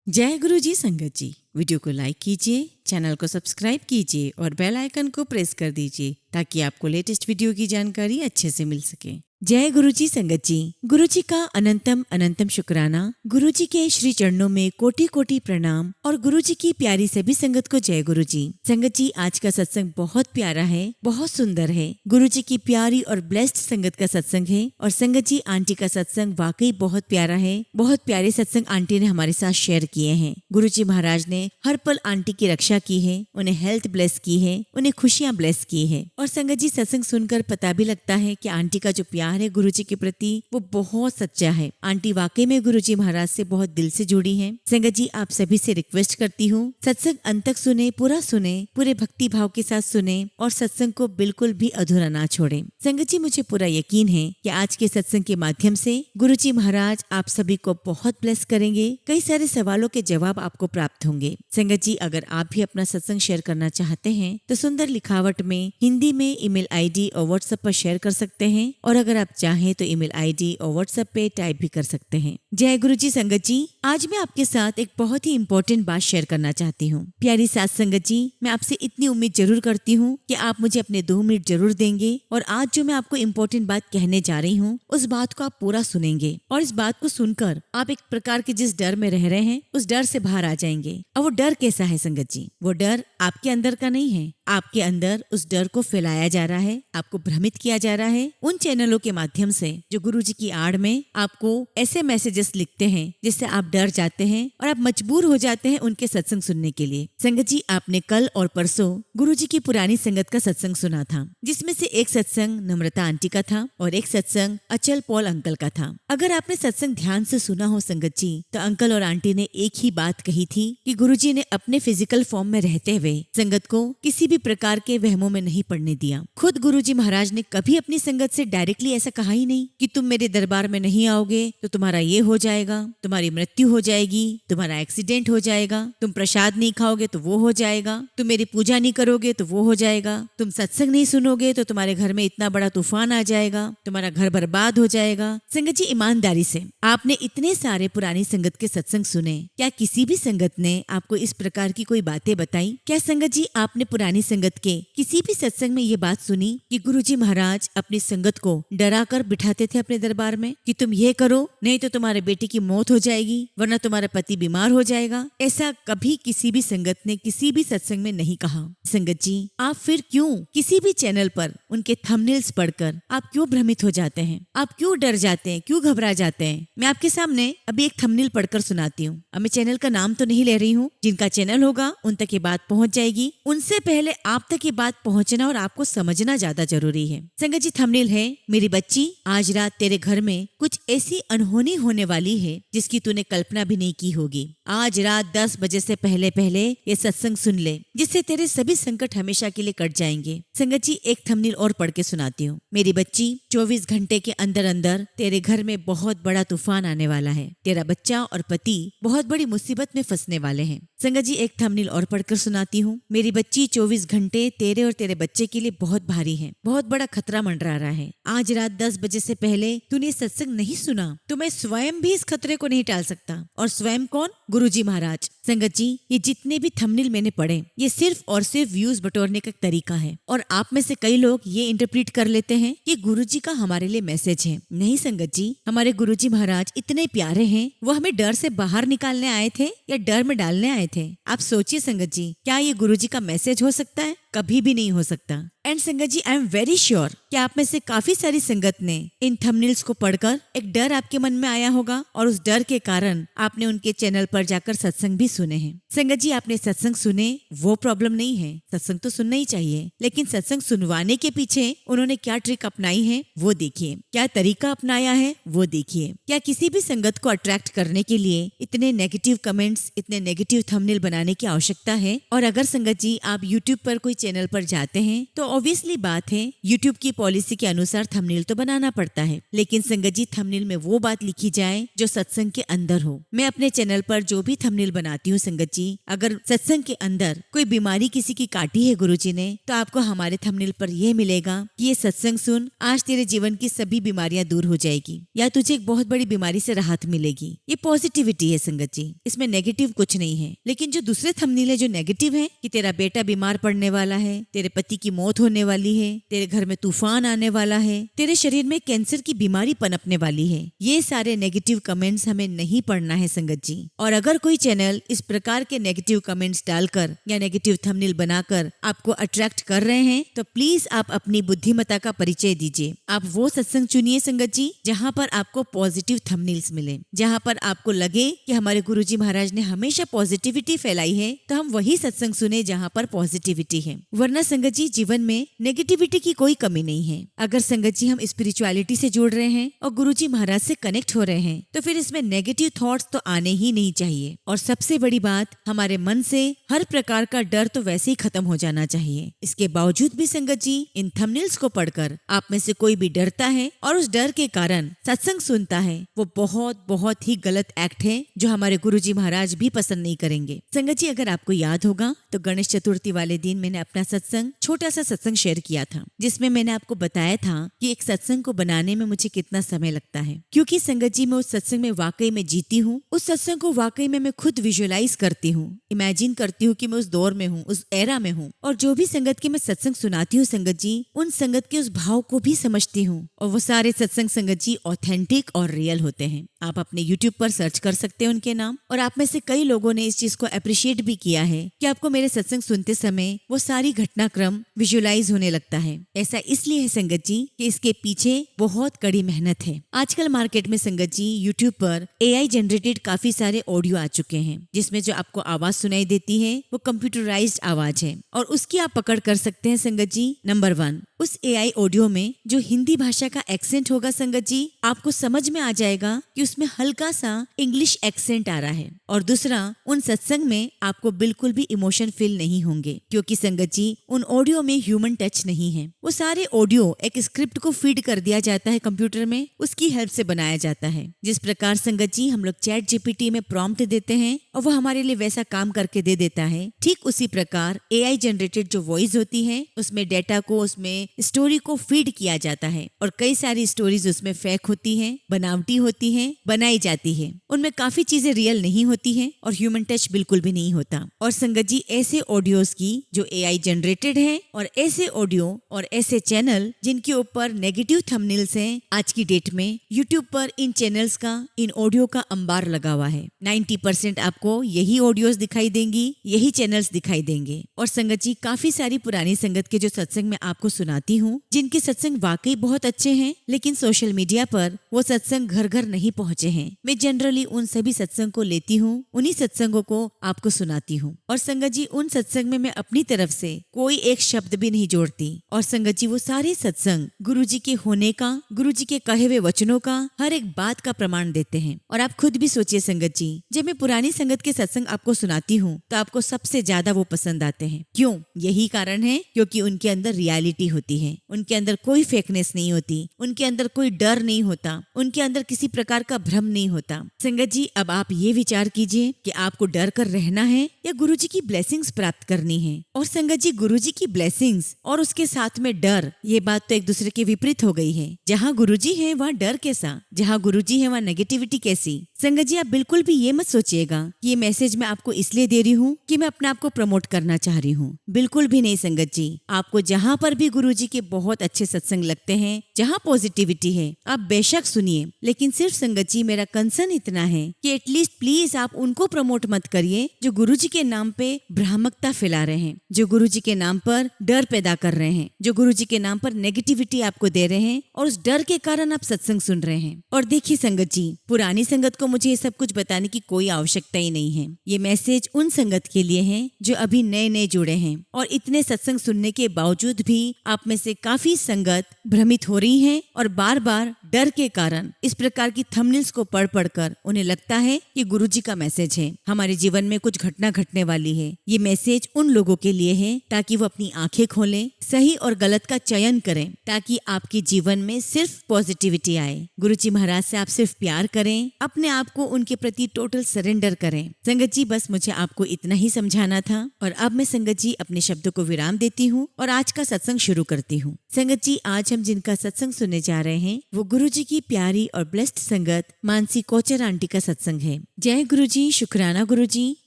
जय गुरु जी संगत जी। वीडियो को लाइक कीजिए, चैनल को सब्सक्राइब कीजिए और बेल आइकन को प्रेस कर दीजिए ताकि आपको लेटेस्ट वीडियो की जानकारी अच्छे से मिल सके। जय गुरु जी संगत जी। गुरु जी का अनंतम अनंतम शुक्राना। गुरु जी के श्री चरणों में कोटि कोटि प्रणाम और गुरु जी की प्यारी सभी संगत को जय गुरु जी। संगत जी, आज का सत्संग बहुत प्यारा है, बहुत सुंदर है। गुरु जी की प्यारी और ब्लेस्ड संगत का सत्संग है। और संगत जी, आंटी का सत्संग वाकई बहुत प्यारा है। बहुत प्यारे सत्संग आंटी ने हमारे साथ शेयर किए हैं। गुरु जी महाराज ने हर पल आंटी की रक्षा की है, उन्हें हेल्थ ब्लेस की है, उन्हें खुशियाँ ब्लेस की है। और संगत जी, सत्संग सुनकर पता भी लगता है कि आंटी का जो प्यार है गुरु जी के प्रति वो बहुत सच्चा है। आंटी वाकई में गुरु जी महाराज से बहुत दिल से जुड़ी हैं। संगत जी, आप सभी से रिक्वेस्ट करती हूँ, सत्संग अंत तक सुने, पूरा सुने, पूरे भक्ति भाव के साथ सुने और सत्संग को बिल्कुल भी अधूरा ना छोड़े। संगत जी, मुझे पूरा यकीन है कि आज के सत्संग के माध्यम से गुरु जी महाराज आप सभी को बहुत ब्लेस करेंगे। कई सारे सवालों के जवाब आपको प्राप्त होंगे। संगत जी, अगर आप भी अपना सत्संग शेयर करना चाहते हैं तो सुंदर लिखावट में हिंदी में ईमेल आईडी और व्हाट्सएप पर शेयर कर सकते हैं। और अगर आप चाहें तो ईमेल आईडी और व्हाट्सएप पे टाइप भी कर सकते हैं। जय गुरु जी संगत जी। आज मैं आपके साथ एक बहुत ही इम्पोर्टेंट बात शेयर करना चाहती हूँ। प्यारी साथ संगत जी, मैं आपसे इतनी उम्मीद जरूर करती हूँ कि आप मुझे अपने 2 मिनट जरूर देंगे और आज जो मैं आपको इम्पोर्टेंट बात कहने जा रही हूँ उस बात को आप पूरा सुनेंगे और इस बात को सुनकर आप एक प्रकार के जिस डर में रह रहे हैं उस डर से बाहर आ जाएंगे। और वो डर कैसा है संगत जी? वो डर आपके अंदर का नहीं है। आपके अंदर उस डर को फैलाया जा रहा है, आपको भ्रमित किया जा रहा है उन चैनलों के माध्यम से जो गुरु जी की आड़ में आपको ऐसे मैसेजेस लिखते हैं जिससे आप डर जाते हैं और आप मजबूर हो जाते हैं उनके सत्संग सुनने के लिए। संगत जी, आपने कल और परसों गुरु जी की पुरानी संगत का सत्संग सुना था, जिसमें से एक सत्संग नम्रता आंटी का था और एक सत्संग अचल पॉल अंकल का था। अगर आपने सत्संग ध्यान से सुना हो संगत जी, तो अंकल और आंटी ने एक ही बात कही थी कि गुरु जी ने अपने फिजिकल फॉर्म में रहते हुए संगत को किसी भी प्रकार के वहमों में नहीं पड़ने दिया। खुद गुरु जी महाराज ने कभी अपनी संगत से डायरेक्टली ऐसा कहा ही नहीं कि तुम मेरे दरबार में नहीं आओगे तो तुम्हारा ये हो जाएगा, तुम्हारी मृत्यु हो जाएगी, तुम्हारा एक्सीडेंट हो जाएगा, तुम प्रसाद नहीं खाओगे तो वो हो जाएगा, तुम मेरी पूजा नहीं करोगे तो वो हो जाएगा, तुम सत्संग नहीं सुनोगे तो तुम्हारे घर में इतना बड़ा तूफान आ जाएगा, तुम्हारा घर बर्बाद हो जाएगा। संगत जी, ईमानदारी से आपने इतने सारे पुरानी संगत के सत्संग सुने, क्या किसी भी संगत ने आपको इस प्रकार की कोई बातें बताई? क्या संगत जी, आपने पुरानी संगत के किसी भी सत्संग में ये बात सुनी कि गुरु जी महाराज अपनी संगत को डरा कर बिठाते थे अपने दरबार में कि तुम ये करो नहीं तो तुम्हारे बेटे की मौत हो जाएगी, वरना तुम्हारा पति बीमार हो जाएगा? ऐसा कभी किसी भी संगत ने किसी भी सत्संग में नहीं कहा। संगत जी, आप फिर क्यों किसी भी चैनल पर उनके थंबनेल्स पढ़कर आप क्यों भ्रमित हो जाते हैं? आप क्यों डर जाते हैं, क्यों घबरा जाते हैं? मैं आपके सामने अभी एक थंबनेल पढ़कर सुनाती हूँ। अब मैं चैनल का नाम तो नहीं ले रही हूँ, जिनका चैनल होगा उन तक ये बात पहुँच जाएगी। उनसे पहले आप तक ये बात पहुँचना और आपको समझना ज्यादा जरूरी है। संगत जी, थंबनेल है, मेरी बच्ची आज रात तेरे घर में कुछ ऐसी अनहोनी होने वाली है जिसकी तूने कल्पना भी नहीं की होगी। आज रात 10 बजे से पहले पहले ये सत्संग सुन ले, जिससे तेरे सभी संकट हमेशा के लिए कट जाएंगे। संगत जी, एक थंबनेल और पढ़ के सुनाती हूँ। मेरी बच्ची, 24 घंटे के अंदर अंदर तेरे घर में बहुत बड़ा तूफान आने वाला है। तेरा बच्चा और पति बहुत बड़ी मुसीबत में फंसने वाले हैं। संगत जी, एक थंबनेल और पढ़कर सुनाती हूँ। मेरी बच्ची, 24 घंटे तेरे और तेरे बच्चे के लिए बहुत भारी है, बहुत बड़ा खतरा मंडरा रहा है। आज रात 10 बजे से पहले तूने सत्संग नहीं सुना तो मैं स्वयं भी इस खतरे को नहीं टाल सकता। और स्वयं कौन? गुरुजी महाराज। संगत जी, ये जितने भी थंबनेल मैंने पढ़े ये सिर्फ और सिर्फ व्यूज बटोरने का तरीका है और आप में से कई लोग ये इंटरप्रेट कर लेते हैं कि गुरुजी का हमारे लिए मैसेज है। नहीं संगत जी, हमारे गुरुजी महाराज इतने प्यारे हैं, वो हमें डर से बाहर निकालने आए थे या डर में डालने आए थे? आप सोचिए संगत जी, क्या ये गुरुजी का मैसेज हो सकता है? कभी भी नहीं हो सकता। एंड संगत जी, आई एम वेरी श्योर कि आप में से काफी सारी संगत ने इन थंबनेल्स को पढ़कर एक डर आपके मन में आया होगा और उस डर के कारण आपने उनके चैनल पर जाकर सत्संग भी सुने हैं। संगत जी, आपने सत्संग सुने वो प्रॉब्लम नहीं है, सत्संग तो सुनना ही चाहिए, लेकिन सत्संग सुनवाने के पीछे उन्होंने क्या ट्रिक अपनाई है वो देखिए, क्या तरीका अपनाया है वो देखिए। क्या किसी भी संगत को अट्रैक्ट करने के लिए इतने नेगेटिव कमेंट्स, इतने नेगेटिव थंबनेल बनाने की आवश्यकता है? और अगर संगत जी आप यूट्यूब पर कोई चैनल पर जाते हैं तो ऑब्वियसली बात है यूट्यूब की पॉलिसी के अनुसार थंबनेल तो बनाना पड़ता है, लेकिन संगत जी थंबनेल में वो बात लिखी जाए जो सत्संग के अंदर हो। मैं अपने चैनल पर जो भी थंबनेल बनाती हूँ संगत जी, अगर सत्संग के अंदर कोई बीमारी किसी की काटी है गुरुजी ने, तो आपको हमारे थंबनेल पर यह मिलेगा कि ये सत्संग सुन, आज तेरे जीवन की सभी बीमारियां दूर हो जाएगी या तुझे एक बहुत बड़ी बीमारी से राहत मिलेगी। ये पॉजिटिविटी है संगत जी, इसमें नेगेटिव कुछ नहीं है। लेकिन जो दूसरे थंबनेल है जो नेगेटिव है कि तेरा बेटा बीमार पड़ने वाला है, तेरे पति की मौत होने वाली है, तेरे घर में तूफान आने वाला है, तेरे शरीर में कैंसर की बीमारी पनपने वाली है, ये सारे नेगेटिव कमेंट्स हमें नहीं पढ़ना है संगत जी। और अगर कोई चैनल इस प्रकार के नेगेटिव कमेंट्स डालकर या नेगेटिव थंबनेल बनाकर आपको अट्रैक्ट कर रहे हैं तो प्लीज आप अपनी बुद्धिमत्ता का परिचय दीजिए। आप वो सत्संग चुनिए संगत जी जहाँ पर आपको पॉजिटिव थंबनेल्स मिले, जहाँ पर आपको लगे कि हमारे गुरुजी महाराज ने हमेशा पॉजिटिविटी फैलाई है, तो हम वही सत्संग सुने जहाँ पर पॉजिटिविटी है। वरना संगत जी जीवन में नेगेटिविटी की कोई कमी नहीं है। अगर संगत जी हम स्पिरिचुअलिटी से जुड़ रहे हैं और गुरुजी महाराज से कनेक्ट हो रहे हैं तो फिर इसमें नेगेटिव थॉट्स तो आने ही नहीं चाहिए। और सबसे बड़ी बात, हमारे मन से हर प्रकार का डर तो वैसे ही खत्म हो जाना चाहिए। इसके बावजूद भी संगत जी इन थंबनेल्स को पढ़कर आप में से कोई भी डरता है और उस डर के कारण सत्संग सुनता है, वो बहुत बहुत ही गलत एक्ट है जो हमारे गुरुजी महाराज भी पसंद नहीं करेंगे। संगत जी अगर आपको याद होगा तो गणेश चतुर्थी वाले दिन मैंने अपना सत्संग, छोटा सा सत्संग शेयर किया था, जिसमें मैंने आपको बताया था कि एक सत्संग को बनाने में मुझे कितना समय लगता है। क्योंकि संगत जी मैं उस सत्संग में वाकई में जीती हूँ, उस सत्संग को वाकई में मैं खुद विजुअलाइज करती हूँ, इमेजिन करती हूँ कि मैं उस दौर में हूँ, उस एरा में हूँ। और जो भी संगत के मैं सत्संग सुनाती हूँ संगत जी, उन संगत के उस भाव को भी समझती हूँ। और वो सारे सत्संग संगत जी ऑथेंटिक और रियल होते हैं। आप अपने YouTube पर सर्च कर सकते हैं उनके नाम। और आप में से कई लोगों ने इस चीज को अप्रिशिएट भी किया है कि आपको मेरे सत्संग सुनते समय वो सारी घटनाक्रम विजुअलाइज होने लगता है। ऐसा इसलिए है संगत जी कि इसके पीछे बहुत कड़ी मेहनत है। आजकल मार्केट में संगत जी YouTube पर AI जनरेटेड काफी सारे ऑडियो आ चुके हैं, जिसमें जो आपको आवाज सुनाई देती है वो कंप्यूटराइज्ड आवाज है। और उसकी आप पकड़ कर सकते हैं संगत जी। नंबर 1, उस AI ऑडियो में जो हिंदी भाषा का एक्सेंट होगा संगत जी, आपको समझ में आ जाएगा कि उसमें हल्का सा इंग्लिश एक्सेंट आ रहा है। और दूसरा, उन सत्संग में आपको बिल्कुल भी इमोशन फील नहीं होंगे, क्योंकि संगत जी उन ऑडियो में ह्यूमन टच नहीं है। वो सारे ऑडियो एक स्क्रिप्ट को फीड कर दिया जाता है कंप्यूटर में, उसकी हेल्प से बनाया जाता है। जिस प्रकार संगत जी हम लोग चैट GPT में प्रॉम्प्ट देते हैं और वो हमारे लिए वैसा काम करके दे देता है, ठीक उसी प्रकार AI जनरेटेड जो वॉइस होती है उसमें डेटा को, उसमें स्टोरी को फीड किया जाता है। और कई सारी स्टोरीज उसमें फेक होती हैं, बनावटी होती हैं, बनाई जाती है। उनमें काफी चीजें रियल नहीं होती हैं और ह्यूमन टच बिल्कुल भी नहीं होता। और संगत जी ऐसे ऑडियोज की जो AI जनरेटेड है और ऐसे ऑडियो और ऐसे चैनल जिनके ऊपर नेगेटिव थंबनेल्स हैं, आज की डेट में यूट्यूब पर इन चैनल्स का, इन ऑडियो का अंबार लगा हुआ है। 90% आपको यही ऑडियोज दिखाई देंगी, यही चैनल्स दिखाई देंगे। और संगत जी काफी सारी पुरानी संगत के जो सत्संग मैं आपको सुनाती हूँ, जिनके सत्संग वाकई बहुत अच्छे हैं, लेकिन सोशल मीडिया पर वो सत्संग घर घर नहीं पहुँचे हैं। मैं जनरली उन सभी सत्संग को लेती हूँ, उन्हीं सत्संगों को आपको सुनाती हूँ। और संगत जी उन सत्संग में मैं अपनी तरफ से कोई एक शब्द भी नहीं जोड़ती। और संगत जी वो सारे सत्संग गुरुजी के होने का, गुरुजी के कहे हुए वचनों का, हर एक बात का प्रमाण देते हैं। और आप खुद भी सोचिए संगत जी, जब मैं पुरानी संगत के सत्संग आपको सुनाती हूँ तो आपको सबसे ज्यादा वो पसंद आते हैं। क्यों? यही कारण है क्योंकि उनके अंदर रियलिटी होती है, उनके अंदर कोई फेकनेस नहीं होती, उनके अंदर कोई डर नहीं होता, उनके अंदर किसी प्रकार का भ्रम नहीं होता। संगत जी अब आप ये विचार कीजिए कि आपको डर कर रहना है या गुरुजी की ब्लेसिंग्स प्राप्त करनी है। और संगत जी गुरुजी की ब्लेसिंग्स और उसके साथ में डर, ये बात तो एक दूसरे के विपरीत हो गई है। जहाँ गुरुजी है वहाँ डर कैसा, जहाँ गुरुजी है वहाँ नेगेटिविटी कैसी। संगत जी आप बिल्कुल भी ये मत सोचिएगा कि ये मैसेज मैं आपको इसलिए दे रही हूँ कि मैं अपने आप को प्रमोट करना चाह रही हूँ, बिल्कुल भी नहीं संगत जी। आपको जहाँ पर भी गुरुजी के बहुत अच्छे सत्संग लगते हैं, जहाँ पॉजिटिविटी है, आप बेशक सुनिए। लेकिन सिर्फ संगत जी मेरा कंसर्न इतना है कि एटलीस्ट प्लीज आप उनको प्रमोट मत करिए जो गुरुजी के नाम पे भ्रामकता फैला रहे हैं, जो गुरुजी के नाम पर डर पैदा कर रहे हैं, जो गुरुजी के नाम पर नेगेटिविटी आपको दे रहे हैं और उस डर के कारण आप सत्संग सुन रहे हैं। और देखिए संगत जी, पुरानी संगत को मुझे ये सब कुछ बताने की कोई आवश्यकता ही नहीं है। ये मैसेज उन संगत के लिए है जो अभी नए नए जुड़े हैं। और इतने सत्संग सुनने के बावजूद भी आप में से काफी संगत भ्रमित हो रही हैं और बार बार डर के कारण इस प्रकार की थंबनेल्स को पढ़ पढ़कर उन्हें लगता है कि गुरुजी का मैसेज है, हमारे जीवन में कुछ घटना घटने वाली है। ये मैसेज उन लोगों के लिए है ताकि वो अपनी आंखें खोलें, सही और गलत का चयन करें, ताकि आपके जीवन में सिर्फ पॉजिटिविटी आए। गुरुजी महाराज से आप सिर्फ प्यार करें, अपने आप को उनके प्रति टोटल सरेंडर करें। संगत जी, बस मुझे आपको इतना ही समझाना था और अब मैं संगत जी अपने शब्दों को विराम देती हूँ और आज का सत्संग शुरू करती हूँ। संगत जी, आज हम जिनका सत्संग सुनने जा रहे हैं वो गुरुजी की प्यारी और ब्लेस्ड संगत मानसी कोचर आंटी का सत्संग है। जय गुरुजी, शुक्राना गुरुजी।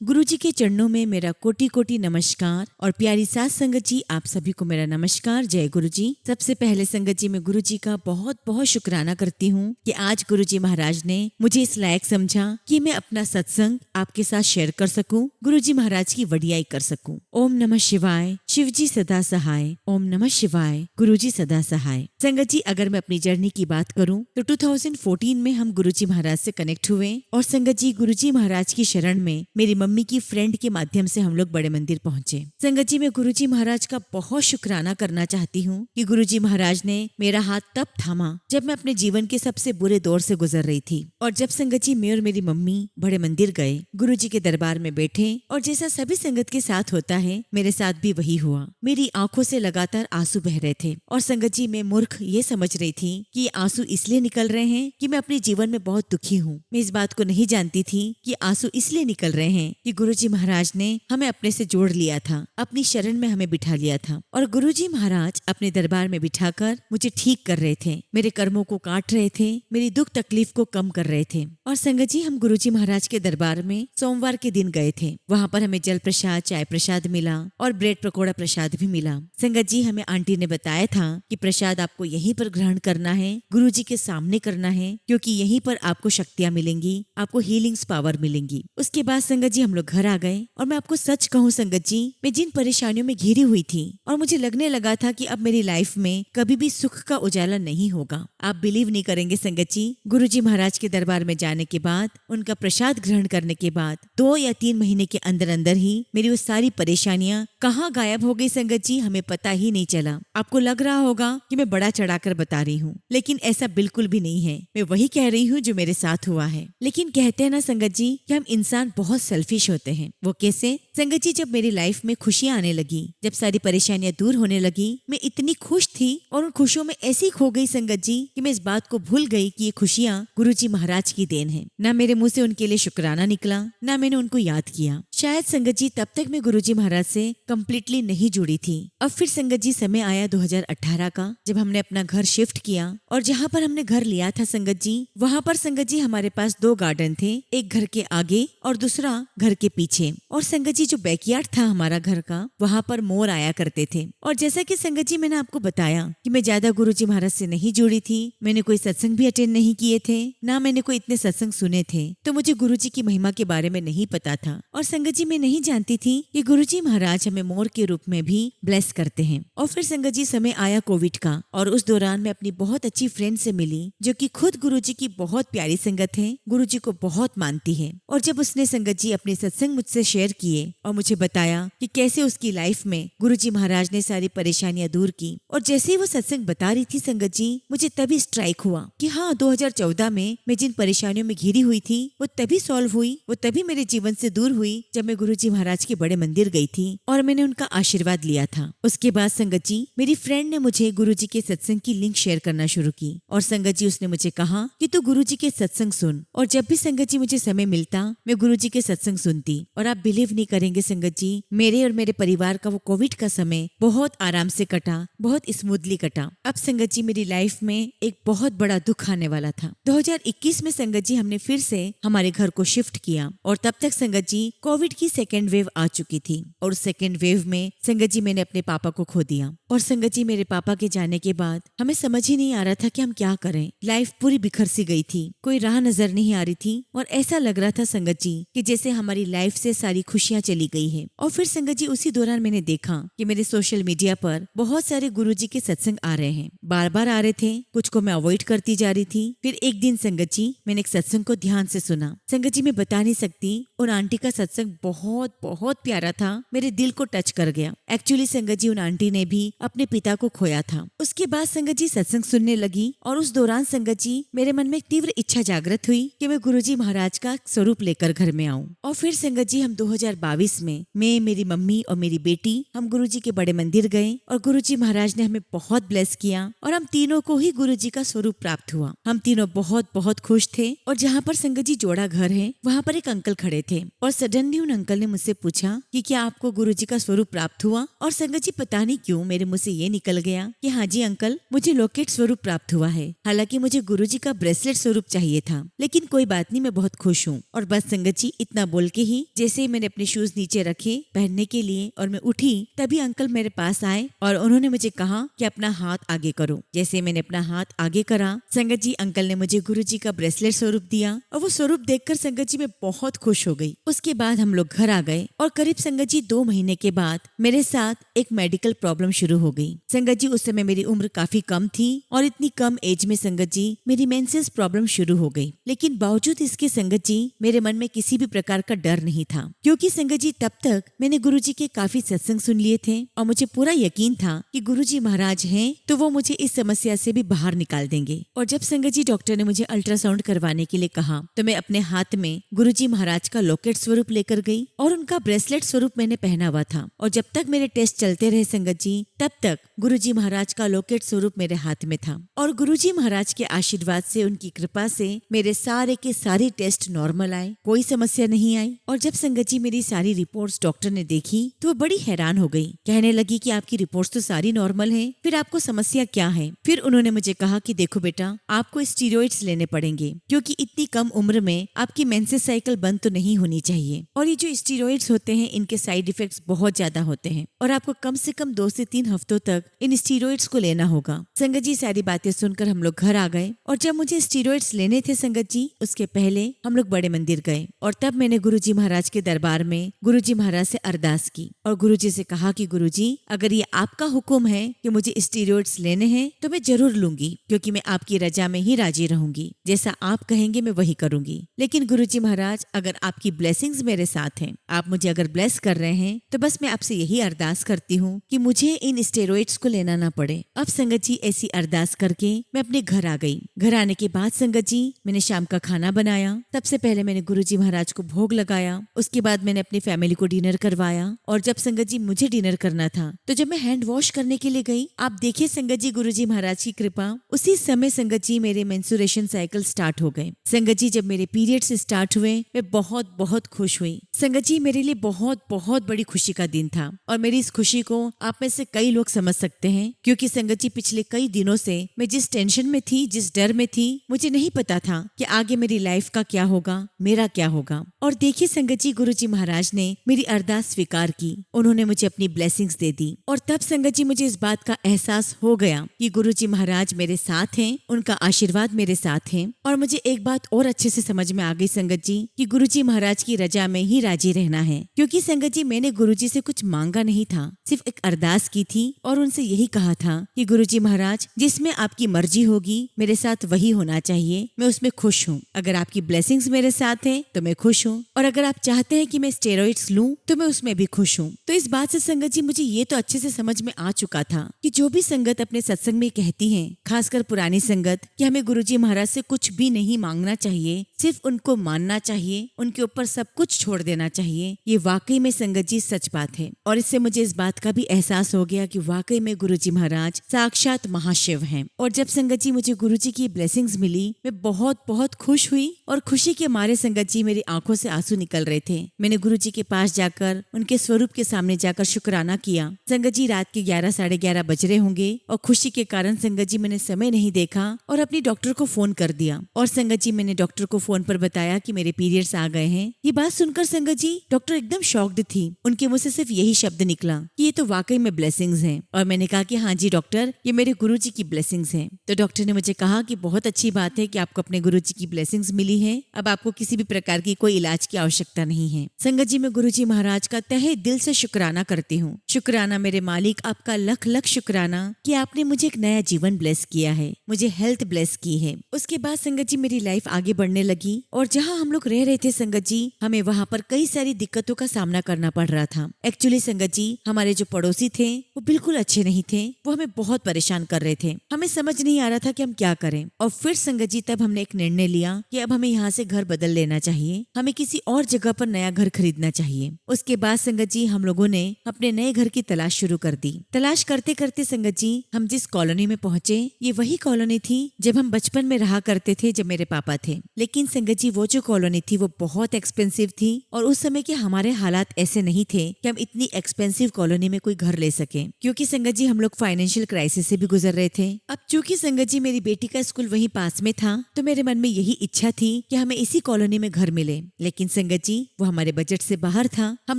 गुरुजी के चरणों में मेरा कोटि कोटि नमस्कार और प्यारी साथ संगत जी, आप सभी को मेरा नमस्कार। जय गुरुजी। सबसे पहले संगत जी, मैं गुरुजी का बहुत बहुत शुक्राना करती हूँ कि आज गुरुजी महाराज ने मुझे इस लायक समझा कि मैं अपना सत्संग आपके साथ शेयर कर सकूं, गुरुजी महाराज की वडियाई कर सकूं। ओम नमः शिवाय, शिवजी सदा सहाय। ओम नमः शिवाय, गुरुजी सदा सहाय। संगत जी, अगर मैं अपनी जर्नी की बात करूं तो 2014 में हम गुरुजी महाराज से कनेक्ट हुए और संगत जी, गुरुजी महाराज की शरण में मेरी मम्मी की फ्रेंड के माध्यम से हम लोग बड़े मंदिर पहुंचे। संगत जी, मैं गुरुजी महाराज का बहुत शुक्राना करना चाहती हूँ कि गुरुजी महाराज ने मेरा हाथ तब थामा जब मैं अपने जीवन के सबसे बुरे दौर से गुजर रही थी। और जब संगत जी, मैं और मेरी मम्मी बड़े मंदिर गए, गुरुजी के दरबार में बैठे और जैसा सभी संगत के साथ होता है, मेरे साथ भी वही हुआ। मेरी आंखों से लगातार आंसू बह रहे थे और संगत जी, मैं मूर्ख ये समझ रही थी कि ये आंसू इसलिए निकल रहे हैं कि मैं अपने जीवन में बहुत दुखी हूँ। मैं इस बात को नहीं जानती थी कि आंसू इसलिए निकल रहे हैं कि गुरुजी महाराज ने हमें अपने से जोड़ लिया था, अपनी शरण में हमें बिठा लिया था और गुरुजी महाराज अपने दरबार में बिठाकर मुझे ठीक कर रहे थे, मेरे कर्मों को काट रहे थे, मेरी दुख तकलीफ को कम कर रहे थे। और संगत जी, हम गुरुजी महाराज के दरबार में सोमवार के दिन गए थे। वहाँ पर हमें जल प्रसाद, चाय प्रसाद मिला और ब्रेड पकौड़ा प्रसाद भी मिला। संगत जी, हमें आंटी ने बताया था कि प्रसाद आपको यहीं पर ग्रहण करना है, गुरुजी के सामने करना है, क्योंकि यहीं पर आपको शक्तियाँ मिलेंगी, आपको हीलिंग्स पावर मिलेंगी। उसके बाद संगत जी, हम लोग घर आ गए और मैं आपको सच कहूँ संगत जी, मैं जिन परेशानियों में घिरी हुई थी और मुझे लगने लगा था कि अब मेरी लाइफ में कभी भी सुख का उजाला नहीं होगा, आप बिलीव नहीं करेंगे संगत जी, गुरुजी महाराज के दरबार में जाने के बाद, उनका प्रसाद ग्रहण करने के बाद 2 या 3 महीने के अंदर अंदर ही मेरी वो सारी परेशानियां कहाँ गायब हो गई संगत जी, हमें पता ही नहीं चला। आपको लग रहा होगा कि मैं बड़ा चढ़ाकर बता रही हूँ, लेकिन ऐसा बिल्कुल भी नहीं है। मैं वही कह रही हूँ जो मेरे साथ हुआ है। लेकिन कहते हैं ना संगत जी कि हम इंसान बहुत सेल्फिश होते हैं। वो कैसे संगत जी? जब मेरी लाइफ में खुशियां आने लगी, जब सारी परेशानियां दूर होने लगी, मैं इतनी खुश थी और उन खुशियों में ऐसी खो गई संगत जी कि मैं इस बात को भूल गई कि ये खुशियां गुरुजी महाराज की देन है। ना मेरे मुंह से उनके लिए शुक्राना निकला, ना मैंने उनको याद किया। शायद संगत जी तब तक मैं गुरुजी महाराज से कंप्लीटली नहीं जुड़ी थी। अब फिर संगत जी समय आया 2018 का, जब हमने अपना घर शिफ्ट किया और जहाँ पर हमने घर लिया था संगत जी, वहाँ पर संगत जी हमारे पास 2 गार्डन थे, एक घर के आगे और दूसरा घर के पीछे। और संगत जी जो बैकयार्ड था हमारा घर का, वहाँ पर मोर आया करते थे। और जैसा कि संगत जी मैंने आपको बताया कि मैं ज्यादा गुरुजी महाराज से नहीं जुड़ी थी, मैंने कोई सत्संग भी अटेंड नहीं किए थे, ना मैंने कोई इतने सत्संग सुने थे, तो मुझे गुरुजी की महिमा के बारे में नहीं पता था। और संगत जी मैं नहीं जानती थी कि गुरुजी महाराज हमें मोर के रूप में भी ब्लेस करते हैं। और फिर संगत जी समय आया कोविड का, और उस दौरान मैं अपनी बहुत अच्छी फ्रेंड से मिली जो कि खुद गुरुजी की बहुत प्यारी संगत है, गुरुजी को बहुत मानती है। और जब उसने संगत जी अपने सत्संग मुझसे शेयर किए और मुझे बताया कि कैसे उसकी लाइफ में गुरुजी महाराज ने सारी परेशानियां दूर की, और जैसे ही वो सत्संग बता रही थी संगत जी, मुझे तभी स्ट्राइक हुआ कि हाँ, 2014 में मैं जिन परेशानियों में घिरी हुई थी वो तभी सॉल्व हुई, वो तभी मेरे जीवन से दूर हुई जब मैं गुरुजी महाराज के बड़े मंदिर गई थी और मैंने उनका आशीर्वाद लिया था। उसके बाद संगत जी मेरी फ्रेंड ने मुझे गुरुजी के सत्संग की लिंक शेयर करना शुरू की, और संगत जी उसने मुझे कहा कि तू गुरुजी के सत्संग सुन। और जब भी संगत जी मुझे समय मिलता मैं गुरुजी के सत्संग सुनती। और आप बिलीव नहीं करेंगे संगत जी, मेरे और मेरे परिवार का वो कोविड का समय बहुत आराम से कटा, बहुत स्मूथली कटा। अब संगत जी मेरी लाइफ में एक बहुत बड़ा दुख आने वाला था। 2021 में संगत जी हमने फिर से हमारे घर को शिफ्ट किया, और तब तक संगत जी कोविड की सेकेंड वेव आ चुकी थी। और सेकेंड वेव में संगत जी मैंने अपने पापा को खो दिया। और संगत जी मेरे पापा के जाने के बाद हमें समझ ही नहीं आ रहा था कि हम क्या करें। लाइफ पूरी बिखर सी गई थी, कोई राह नजर नहीं आ रही थी, और ऐसा लग रहा था संगत जी कि जैसे हमारी लाइफ से सारी खुशियां चली गई है। और फिर संगत जी उसी दौरान मैंने देखा कि मेरे सोशल मीडिया पर बहुत सारे गुरुजी के सत्संग आ रहे हैं, बार बार आ रहे थे, कुछ को मैं अवॉइड करती जा रही थी। फिर एक दिन संगत जी मैंने एक सत्संग को ध्यान से सुना। संगत जी मैं बता नहीं सकती उन आंटी का सत्संग बहुत बहुत प्यारा था, मेरे दिल को टच कर गया। एक्चुअली संगत जी उन आंटी ने भी अपने पिता को खोया था। उसके बाद संगत जी सत्संग सुनने लगी और उस दौरान संगत जी मेरे मन में एक तीव्र इच्छा जागृत हुई कि मैं गुरुजी महाराज का स्वरूप लेकर घर में आऊं। और फिर संगत जी हम 2022 में मैं, मेरी मम्मी और मेरी बेटी हम गुरुजी के बड़े मंदिर गए और गुरुजी महाराज ने हमें बहुत ब्लेस किया और हम तीनों को ही गुरुजी का स्वरूप प्राप्त हुआ। हम तीनों बहुत बहुत खुश थे। और जहाँ पर संगत जी जोड़ा घर है वहाँ पर एक अंकल खड़े थे और सडनली उन अंकल ने मुझसे पूछा कि क्या आपको गुरुजी का स्वरूप प्राप्त हुआ। और संगत जी पता नहीं क्यों मेरे मुंह से ये निकल गया कि हाँ जी अंकल, मुझे लॉकेट स्वरूप प्राप्त हुआ है। हालांकि मुझे गुरुजी का ब्रेसलेट स्वरूप चाहिए था, लेकिन कोई बात नहीं, मैं बहुत खुश हूँ। और बस संगत जी इतना बोल के ही जैसे ही मैंने अपने शूज नीचे रखे पहनने के लिए और मैं उठी, तभी अंकल मेरे पास आए और उन्होंने मुझे कहा कि अपना हाथ आगे करो। जैसे मैंने अपना हाथ आगे करा, संगत जी अंकल ने मुझे गुरुजी का ब्रेसलेट स्वरूप दिया और वो स्वरूप देखकर संगत जी मैं बहुत खुश हो गई। उसके बाद हम लोग घर आ गए और करीब संगत जी 2 महीने के बाद मेरे साथ एक मेडिकल प्रॉब्लम शुरू हो गई। संगत जी उस समय मेरी उम्र काफी कम थी और इतनी कम एज में संगत जी मेरी मेंसेस प्रॉब्लम शुरू हो गई। लेकिन बावजूद इसके संगत जी मेरे मन में किसी भी प्रकार का डर नहीं था, क्योंकि संगत जी तब तक मैंने गुरुजी के काफी सत्संग सुन लिए थे और मुझे पूरा यकीन था कि गुरुजी महाराज हैं तो वो मुझे इस समस्या से भी बाहर निकाल देंगे। और जब संगत जी डॉक्टर ने मुझे अल्ट्रासाउंड करवाने के लिए कहा तो मैं अपने हाथ में गुरुजी महाराज का लॉकेट स्वरूप लेकर गई और उनका ब्रेसलेट स्वरूप मैंने पहना हुआ था। और जब तक मेरे टेस्ट चलते रहे संगत जी, तब तक गुरुजी महाराज का लॉकेट स्वरूप मेरे हाथ में था। और गुरुजी महाराज के आशीर्वाद से, उनकी कृपा से मेरे सारे के सारे टेस्ट नॉर्मल आए, कोई समस्या नहीं आई। और जब संगत जी मेरी सारी रिपोर्ट्स डॉक्टर ने देखी तो वो बड़ी हैरान हो गई, कहने लगी कि आपकी रिपोर्ट्स तो सारी नॉर्मल हैं, फिर आपको समस्या क्या है। फिर उन्होंने मुझे कहा कि देखो बेटा, आपको स्टीरॉइड्स लेने पड़ेंगे, क्योंकि इतनी कम उम्र में आपकी मेंसेस साइकिल बंद तो नहीं होनी चाहिए। और ये जो स्टीरॉइड्स होते हैं इनके साइड इफेक्ट्स बहुत ज्यादा होते हैं और आपको कम से कम 2 से 3 हफ्तों तक इन स्टीरॉइड्स को लेना होगा। संगत जी सारी बातें सुनकर हम लोग घर आ गए और जब मुझे स्टीरॉइड्स लेने थे संगत जी, उसके पहले हम लोग बड़े मंदिर गए और तब मैंने गुरुजी महाराज के दरबार में गुरुजी महाराज से अरदास की और गुरुजी से कहा कि गुरुजी, अगर ये आपका हुक्म है कि मुझे स्टीरॉइड्स लेने हैं तो मैं जरूर लूंगी, क्योंकि मैं आपकी रजा में ही राजी रहूंगी। जैसा आप कहेंगे मैं वही करूंगी। लेकिन गुरुजी महाराज, अगर आपकी ब्लेसिंग्स मेरे साथ हैं, आप मुझे अगर ब्लेस कर रहे हैं, तो बस मैं आपसे यही अरदास करती हूँ कि मुझे इन स्टेरॉइड्स को लेना ना पड़े। अब संगत जी ऐसी अरदास करके मैं अपने घर आ गई। घर आने के बाद संगत जी मैंने शाम का खाना बनाया। सबसे पहले मैंने गुरुजी महाराज को भोग लगाया, उसके बाद मैंने अपनी फैमिली को डिनर करवाया। और जब संगत जी मुझे डिनर करना था तो जब मैं हैंड वॉश करने के लिए गई, आप देखिए संगत जी गुरुजी महाराज की कृपा, उसी समय संगत जी मेरे मेंस्ट्रुएशन साइकिल स्टार्ट हो गए। संगत जी जब मेरे पीरियड्स स्टार्ट हुए मैं बहुत बहुत खुश हुई। संगत जी मेरे लिए बहुत बहुत बड़ी खुशी का दिन था और मेरी इस खुशी को आप में से कई लोग समझ सकते हैं, क्योंकि संगत जी पिछले कई दिनों से मैं जिस टेंशन में थी, जिस डर में थी, मुझे नहीं पता था कि आगे मेरी लाइफ का क्या होगा, मेरा क्या होगा। और देखिए संगत जी गुरुजी महाराज ने मेरी अरदास स्वीकार की, उन्होंने मुझे अपनी ब्लेसिंग्स दे दी। और तब संगत जी मुझे इस बात का एहसास हो गया कि गुरुजी महाराज मेरे साथ हैं, उनका आशीर्वाद मेरे साथ है। और मुझे एक बात और अच्छे से समझ में आ गई संगत जी कि गुरुजी महाराज की रजा में ही राजी रहना है, क्योंकि संगत जी मैंने गुरुजी से कुछ मांगा नहीं था, सिर्फ एक अरदास की थी और उनसे यही कहा था कि गुरुजी महाराज, जिसमें आपकी मर्जी होगी मेरे साथ वही होना चाहिए, मैं उसमें खुश हूँ। अगर आपकी ब्लेसिंग्स मेरे साथ है तो मैं खुश हूँ, और अगर आप चाहते हैं कि मैं स्टेरॉइड्स लूं तो मैं उसमें भी खुश हूँ। तो इस बात से संगत जी मुझे ये तो अच्छे से समझ में आ चुका था कि जो भी संगत अपने सत्संग में कहती है, खासकर पुरानी संगत, कि हमें गुरुजी महाराज से कुछ भी नहीं मांगना चाहिए, सिर्फ उनको मानना चाहिए, उनके ऊपर सब कुछ छोड़ देना चाहिए, ये वाकई में संगत जी सच बात है। और इससे मुझे इस बात का भी एहसास हो गया कि वाकई में गुरुजी महाराज साक्षात महाशिव हैं। और जब संगत जी मुझे गुरुजी की ब्लेसिंग्स मिली, मैं बहुत बहुत खुश हुई और खुशी के मारे संगत जी मेरी आंखों से आंसू निकल रहे थे। मैंने गुरुजी के पास जाकर उनके स्वरूप के सामने जाकर शुक्राना किया। संगत जी रात के 11 साढ़े 11 बज रहे होंगे और खुशी के कारण संगत जी मैंने समय नहीं देखा और अपनी डॉक्टर को फोन कर दिया। और संगत जी मैंने डॉक्टर को फोन पर बताया कि मेरे पीरियड्स आ गए हैं। ये बात सुनकर संगत जी डॉक्टर एकदम शॉक्ड थी। उनके मुंह से सिर्फ यही शब्द निकला कि ये तो वाकई में ब्लेसिंग्स हैं। और मैंने कहा कि हाँ जी डॉक्टर, ये मेरे गुरुजी की ब्लेसिंग्स हैं। तो डॉक्टर ने मुझे कहा कि बहुत अच्छी बात है कि आपको अपने गुरुजी की ब्लेसिंग्स मिली है, अब आपको किसी भी प्रकार की कोई इलाज की आवश्यकता नहीं है। संगत जी मैं गुरुजी महाराज का तहे दिल से शुक्राना करती हूँ। शुक्राना मेरे मालिक, आपका लख लख शुक्राना कि आपने मुझे एक नया जीवन ब्लेस किया है, मुझे हेल्थ ब्लेस की है। उसके बाद संगत जी मेरी लाइफ आगे बढ़ने लगी और जहाँ हम लोग रह रहे थे संगत जी हमें वहाँ पर कई सारी दिक्कतों का सामना करना पड़ रहा था। एक्चुअली संगत जी हमारे जो पड़ोसी थे वो बिल्कुल अच्छे नहीं थे, वो हमें बहुत परेशान कर रहे थे। हमें समझ नहीं आ रहा था कि हम क्या करें। और फिर संगत जी तब हमने एक निर्णय लिया कि अब हमें यहाँ से घर बदल लेना चाहिए, हमें किसी और जगह पर नया घर खरीदना चाहिए। उसके बाद संगत जी हम लोगों ने अपने नए घर की तलाश शुरू कर दी। तलाश करते करते संगत जी हम जिस कॉलोनी में पहुंचे ये वही कॉलोनी थी जब हम बचपन में रहा करते थे जब मेरे पापा थे। लेकिन संगत जी वो जो कॉलोनी थी वो बहुत एक्सपेंसिव थी और उस समय के हमारे हालात ऐसे नहीं थे कि हम इतनी एक्सपेंसिव कॉलोनी में कोई घर ले सके, क्योंकि संगत जी हम लोग फाइनेंशियल क्राइसिस से भी गुजर रहे थे। अब चूंकि संगत जी मेरी बेटी का स्कूल वहीं पास में था तो मेरे मन में यही इच्छा थी कि हमें इसी कॉलोनी में घर मिले। लेकिन संगत जी वो हमारे बजट से बाहर था, हम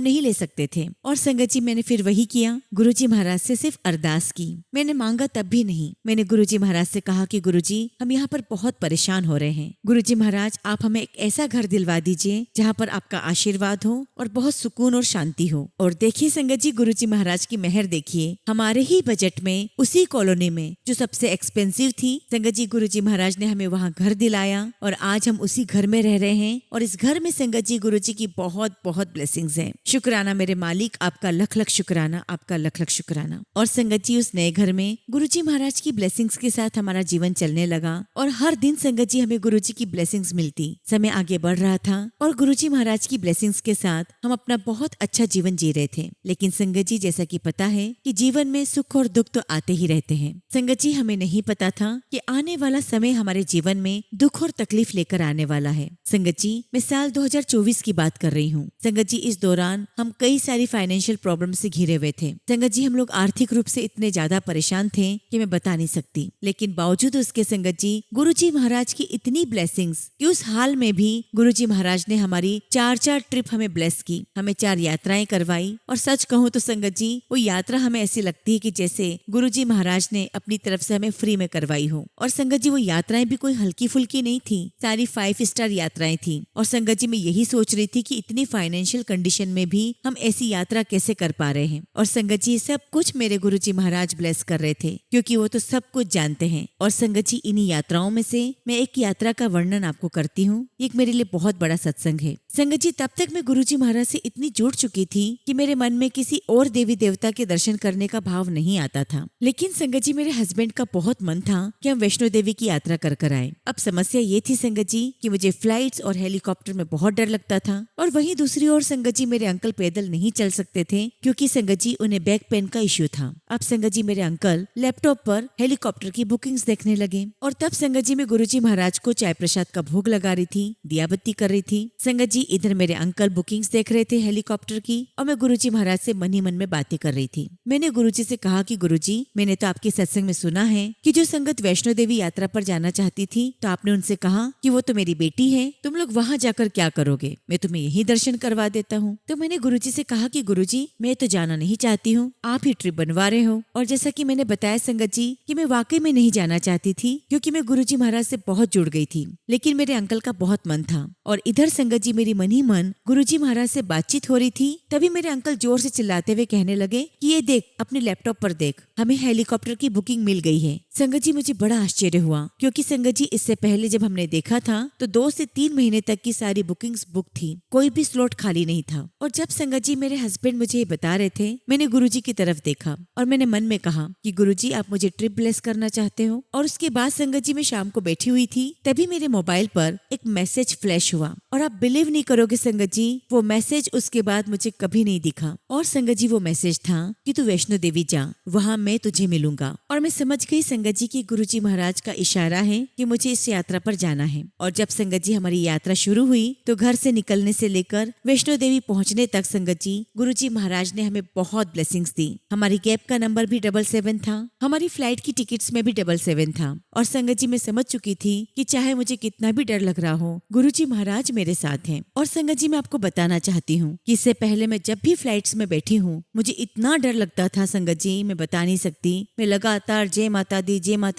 नहीं ले सकते थे। और संगत जी मैंने फिर वही किया, गुरुजी महाराज से सिर्फ अरदास की। मैंने मांगा तब भी नहीं। मैंने गुरुजी महाराज से कहा कि गुरुजी हम यहाँ पर बहुत परेशान हो रहे हैं, गुरुजी महाराज आप हमें एक ऐसा घर दिलवा दीजिए जहाँ पर आपका आशीर्वाद हो और बहुत सुकून और शांति हो। और देखिए संगत जी गुरुजी महाराज की मेहर देखिए, हमारे ही बजट में उसी कॉलोनी में जो सबसे एक्सपेंसिव थी, संगत जी गुरुजी महाराज ने हमें वहाँ घर दिलाया और आज हम उसी घर में रह रहे हैं। और इस घर में संगत जी गुरुजी की बहुत बहुत ब्लेसिंग्स हैं। शुक्राना मेरे मालिक, आपका लख लख शुक्राना, आपका लख लख शुक्राना। और संगत जी उस नए घर में गुरुजी महाराज की ब्लेसिंग्स के साथ हमारा जीवन चलने लगा और हर दिन संगत जी हमें गुरुजी की ब्लेसिंग्स मिलती। समय आगे बढ़ रहा था और गुरुजी महाराज की ब्लेसिंग्स के साथ हम अपना बहुत अच्छा जीवन जी रहे थे। लेकिन संगत जी जैसा कि पता है कि जीवन में सुख और दुख तो आते ही रहते हैं। संगत जी हमें नहीं पता था कि आने वाला समय हमारे जीवन में दुख और तकलीफ लेकर आने वाला है। संगत जी मैं साल 2024 की बात कर रही हूँ। संगत जी इस दौरान हम कई सारी फाइनेंशियल प्रॉब्लम से घिरे हुए थे। संगत जी हम लोग आर्थिक रूप से इतने ज्यादा परेशान थे कि मैं बता नहीं सकती। लेकिन बावजूद उसके संगत जी गुरुजी महाराज की इतनी ब्लेसिंग्स कि उस हाल में भी गुरुजी महाराज ने हमारी 4 ट्रिप हमें ब्लेस की, हमें 4 यात्राएं करवाई। और सच कहूँ तो संगत जी वो यात्रा हमें ऐसी लगती है कि जैसे गुरुजी महाराज ने अपनी तरफ से हमें फ्री में करवाई हो। और संगत जी वो यात्राएं भी कोई हल्की फुल्की नहीं थी, सारी 5 स्टार यात्राएं थी। और संगत जी मैं यही सोच रही थी कि इतनी फाइनेंशियल कंडीशन में भी हम ऐसी यात्रा कैसे कर पा रहे हैं। और संगत जी सब कुछ मेरे गुरुजी महाराज ब्लेस कर रहे थे, क्योंकि वो तो सब कुछ जानते हैं। और संगत जी इन्हीं यात्राओं में से मैं एक यात्रा का वर्णन आपको करती हूँ। एक मेरे लिए बहुत बड़ा सत्संग है। संगत जी तब तक मैं गुरुजी महाराज से इतनी जुड़ चुकी थी कि मेरे मन में किसी और देवी देवता के दर्शन करने का भाव नहीं आता था। लेकिन संगत जी मेरे हस्बैंड का बहुत मन था कि हम वैष्णो देवी की यात्रा कर आए। अब समस्या ये थी संगत जी कि मुझे फ्लाइट्स और हेलीकॉप्टर में बहुत डर लगता था। और वहीं दूसरी ओर संगत जी मेरे अंकल पैदल नहीं चल सकते थे, क्योंकि संगत जी उन्हें बैक पेन का इश्यू था। अब संगत जी मेरे अंकल लैपटॉप पर हेलीकॉप्टर की बुकिंग्स देखने लगे। और तब संगत जी मैं गुरुजी महाराज को चाय प्रसाद का भोग लगा रही थी, दिया बत्ती कर रही थी। संगत जी इधर मेरे अंकल बुकिंग्स देख रहे थे हेलीकॉप्टर की और मैं गुरुजी महाराज से मन ही मन में बातें कर रही थी। मैंने गुरुजी से कहा कि गुरुजी मैंने तो आपके सत्संग में सुना है कि जो संगत वैष्णो देवी यात्रा पर जाना चाहती थी, तो आपने उनसे कहा कि वो तो मेरी बेटी है, तुम लोग वहाँ जाकर क्या करोगे, मैं तुम्हें यही दर्शन करवा देता हूँ। तो मैंने गुरुजी से कहा कि गुरुजी मैं तो जाना नहीं चाहती हूँ, आप ही ट्रिप बनवा रहे हो। और जैसा कि मैंने बताया संगत जी कि मैं वाकई में नहीं जाना चाहती थी, क्योंकि मैं गुरुजी महाराज से बहुत जुड़ गई थी। लेकिन मेरे अंकल का बहुत मन था। और इधर संगत जी मेरी मन ही मन गुरुजी महाराज से बातचीत हो रही थी। तभी मेरे अंकल जोर से चिल्लाते हुए कहने लगे कि ये देख, अपने लैपटॉप पर देख, हमें हेलीकॉप्टर की बुकिंग मिल गई है। संगत जी मुझे बड़ा आश्चर्य हुआ, क्योंकि संगत जी इससे पहले जब हमने देखा था तो 2 से 3 महीने तक की सारी बुकिंग्स बुक थी, कोई भी स्लॉट खाली नहीं था। और जब संगत जी मेरे हस्बैंड मुझे ये बता रहे थे, मैंने गुरुजी की तरफ देखा और मैंने मन में कहा कि गुरुजी आप मुझे ट्रिप ब्लेस करना चाहते हो। और उसके बाद संगत जी मैं शाम को बैठी हुई थी, तभी मेरे मोबाइल पर एक मैसेज फ्लैश हुआ। और आप बिलीव नहीं करोगे संगत जी, वो मैसेज उसके बाद मुझे कभी नहीं दिखा। और संगत जी वो मैसेज था कि तू वैष्णो देवी जा, वहाँ मैं तुझे मिलूंगा। और मैं समझ गई संगत जी की गुरुजी महाराज का इशारा है कि मुझे इस यात्रा पर जाना है। और जब संगत जी हमारी यात्रा शुरू हुई तो घर से निकलने से लेकर वैष्णो देवी पहुँचने तक संगत जी गुरुजी महाराज ने हमें बहुत ब्लेसिंग्स दी। हमारी कैब का नंबर भी 777 था, हमारी फ्लाइट की टिकट्स में भी 777 था। और संगत जी मैं समझ चुकी थी कि चाहे मुझे कितना भी डर लग रहा हो, गुरुजी महाराज मेरे साथ हैं। और संगत जी मैं आपको बताना चाहती हूँ कि इससे पहले मैं जब भी फ्लाइट्स में बैठी हूँ, मुझे इतना डर लगता था संगत जी मैं बता नहीं सकती। मैं लगातार जय माता